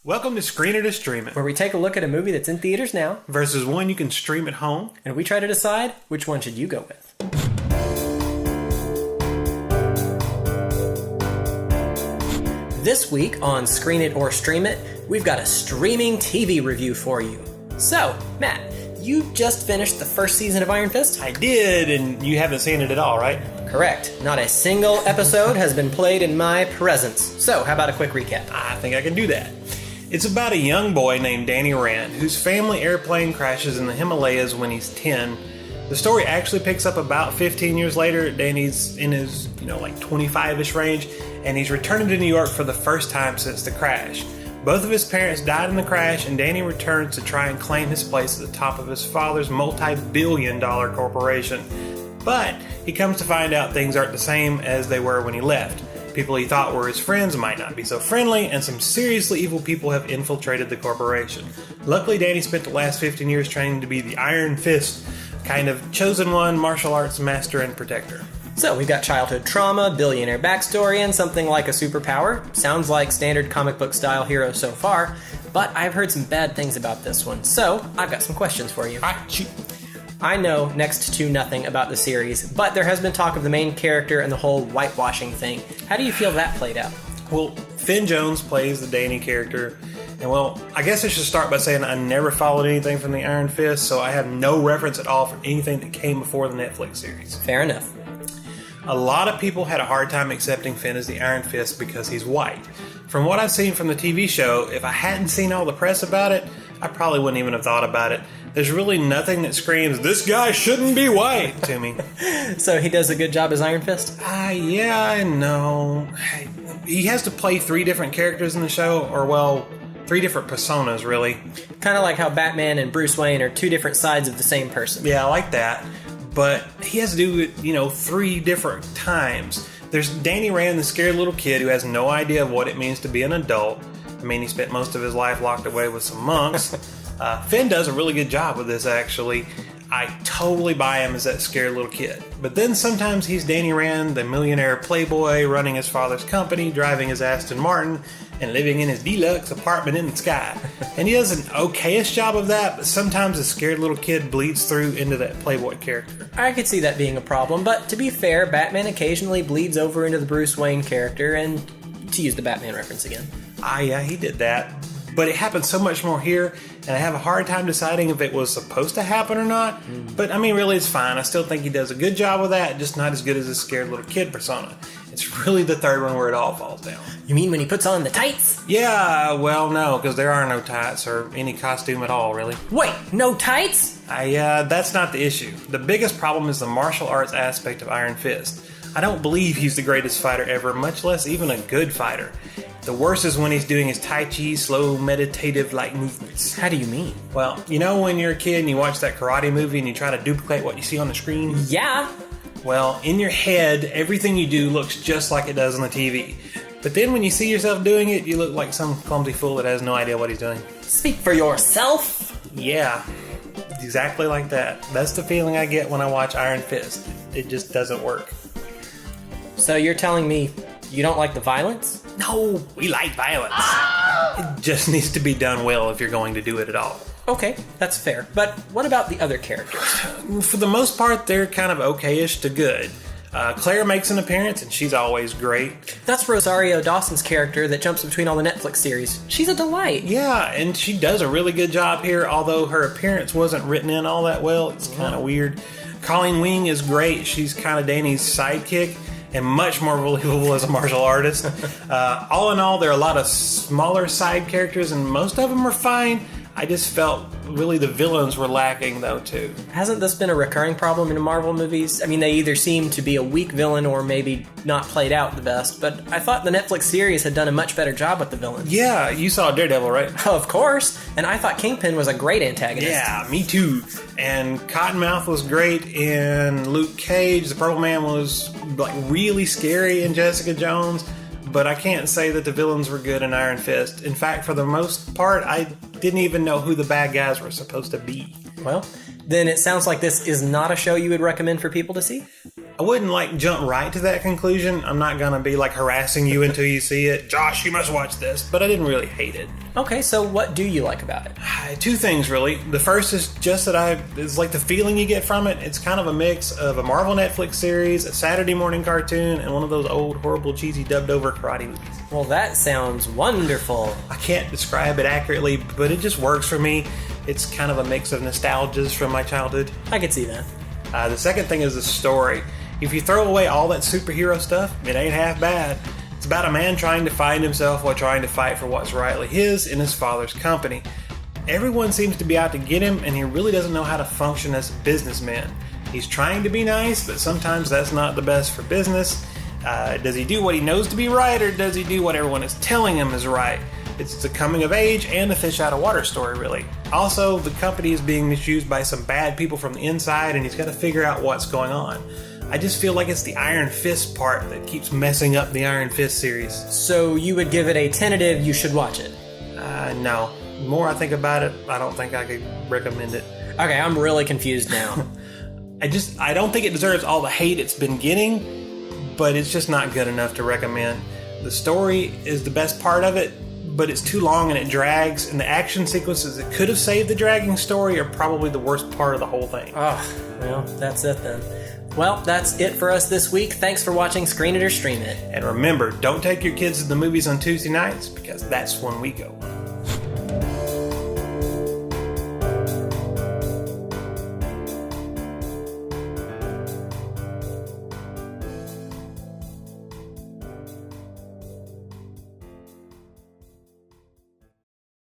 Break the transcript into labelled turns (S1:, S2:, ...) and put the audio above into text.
S1: Welcome to Screen It or Stream It,
S2: where we take a look at a movie that's in theaters now
S1: versus one you can stream at home,
S2: and we try to decide which one should you go with. This week on Screen It or Stream It, we've got a streaming TV review for you. So, Matt, you just finished the first season of Iron Fist?
S1: I did, and you haven't seen it at all, right?
S2: Correct. Not a single episode has been played in my presence. So, how about a quick recap?
S1: I think I can do that. It's about a young boy named Danny Rand, whose family airplane crashes in the Himalayas when he's 10. The story actually picks up about 15 years later. Danny's in his, 25-ish range, and he's returning to New York for the first time since the crash. Both of his parents died in the crash, and Danny returns to try and claim his place at the top of his father's multi-billion-dollar corporation. But he comes to find out things aren't the same as they were when he left. People he thought were his friends might not be so friendly, and some seriously evil people have infiltrated the corporation. Luckily, Danny spent the last 15 years training to be the Iron Fist, kind of chosen one, martial arts master and protector.
S2: So, we've got childhood trauma, billionaire backstory, and something like a superpower. Sounds like standard comic book style hero so far, but I've heard some bad things about this one, so I've got some questions for you. I know next to nothing about the series, but there has been talk of the main character and the whole whitewashing thing. How do you feel that played out?
S1: Well, Finn Jones plays the Danny character, and I guess I should start by saying I never followed anything from the Iron Fist, so I have no reference at all for anything that came before the Netflix series.
S2: Fair enough.
S1: A lot of people had a hard time accepting Finn as the Iron Fist because he's white. From what I've seen from the TV show, if I hadn't seen all the press about it, I probably wouldn't even have thought about it. There's really nothing that screams, "This guy shouldn't be white," to me.
S2: So he does a good job as Iron Fist?
S1: Yeah and no. He has to play 3 different characters in the show, or 3 different personas, really.
S2: Kind of like how Batman and Bruce Wayne are 2 different sides of the same person.
S1: Yeah, I like that. But he has to do it, 3 different times. There's Danny Rand, the scared little kid who has no idea of what it means to be an adult. I mean, he spent most of his life locked away with some monks. Finn does a really good job with this, actually. I totally buy him as that scared little kid. But then sometimes he's Danny Rand, the millionaire playboy, running his father's company, driving his Aston Martin, and living in his deluxe apartment in the sky. And he does an okayish job of that, but sometimes the scared little kid bleeds through into that playboy character.
S2: I could see that being a problem, but to be fair, Batman occasionally bleeds over into the Bruce Wayne character, and to use the Batman reference again.
S1: Yeah, he did that. But it happens so much more here, and I have a hard time deciding if it was supposed to happen or not. But, really, it's fine. I still think he does a good job with that, just not as good as his scared little kid persona. It's really the third one where it all falls down.
S2: You mean when he puts on the tights?
S1: Yeah, no, because there are no tights or any costume at all, really.
S2: Wait, no tights?
S1: That's not the issue. The biggest problem is the martial arts aspect of Iron Fist. I don't believe he's the greatest fighter ever, much less even a good fighter. The worst is when he's doing his Tai Chi, slow, meditative-like movements.
S2: How do you mean?
S1: Well, when you're a kid and you watch that karate movie and you try to duplicate what you see on the screen?
S2: Yeah.
S1: Well, in your head, everything you do looks just like it does on the TV. But then when you see yourself doing it, you look like some clumsy fool that has no idea what he's doing.
S2: Speak for yourself.
S1: Yeah, exactly like that. That's the feeling I get when I watch Iron Fist. It just doesn't work.
S2: So you're telling me you don't like the violence?
S1: No, we like violence. It just needs to be done well if you're going to do it at all.
S2: Okay, that's fair. But what about the other characters?
S1: For the most part, they're kind of okayish to good. Claire makes an appearance, and she's always great.
S2: That's Rosario Dawson's character that jumps between all the Netflix series. She's a delight.
S1: Yeah, and she does a really good job here, although her appearance wasn't written in all that well. It's kind of weird. Colleen Wing is great. She's kind of Danny's sidekick, and much more believable as a martial artist. All in all, there are a lot of smaller side characters, and most of them are fine. I just felt really the villains were lacking, though, too.
S2: Hasn't this been a recurring problem in Marvel movies? I mean, they either seem to be a weak villain or maybe not played out the best, but I thought the Netflix series had done a much better job with the villains.
S1: Yeah, you saw Daredevil, right?
S2: Of course, and I thought Kingpin was a great antagonist.
S1: Yeah, me too. And Cottonmouth was great in Luke Cage. The Purple Man was really scary in Jessica Jones. But I can't say that the villains were good in Iron Fist. In fact, for the most part, I didn't even know who the bad guys were supposed to be.
S2: Well, then it sounds like this is not a show you would recommend for people to see?
S1: I wouldn't like jump right to that conclusion. I'm not gonna be like harassing you until you see it. Josh, you must watch this. But I didn't really hate it.
S2: Okay, so what do you like about it?
S1: Two things really. The first is just that it's like the feeling you get from it. It's kind of a mix of a Marvel Netflix series, a Saturday morning cartoon, and one of those old, horrible, cheesy, dubbed over karate movies.
S2: Well, that sounds wonderful.
S1: I can't describe it accurately, but it just works for me. It's kind of a mix of nostalgias from my childhood.
S2: I could see that.
S1: The second thing is the story. If you throw away all that superhero stuff, it ain't half bad. It's about a man trying to find himself while trying to fight for what's rightly his in his father's company. Everyone seems to be out to get him, and he really doesn't know how to function as a businessman. He's trying to be nice, but sometimes that's not the best for business. Does he do what he knows to be right, or does he do what everyone is telling him is right? It's the coming of age and the fish out of water story, really. Also, the company is being misused by some bad people from the inside, and he's got to figure out what's going on. I just feel like it's the Iron Fist part that keeps messing up the Iron Fist series.
S2: So you would give it a tentative, you should watch it?
S1: No. The more I think about it, I don't think I could recommend it.
S2: Okay, I'm really confused now.
S1: I don't think it deserves all the hate it's been getting, but it's just not good enough to recommend. The story is the best part of it, but it's too long and it drags, and the action sequences that could have saved the dragging story are probably the worst part of the whole thing.
S2: Oh, well, that's it then. Well, that's it for us this week. Thanks for watching Screen It or Stream It.
S1: And remember, don't take your kids to the movies on Tuesday nights, because that's when we go.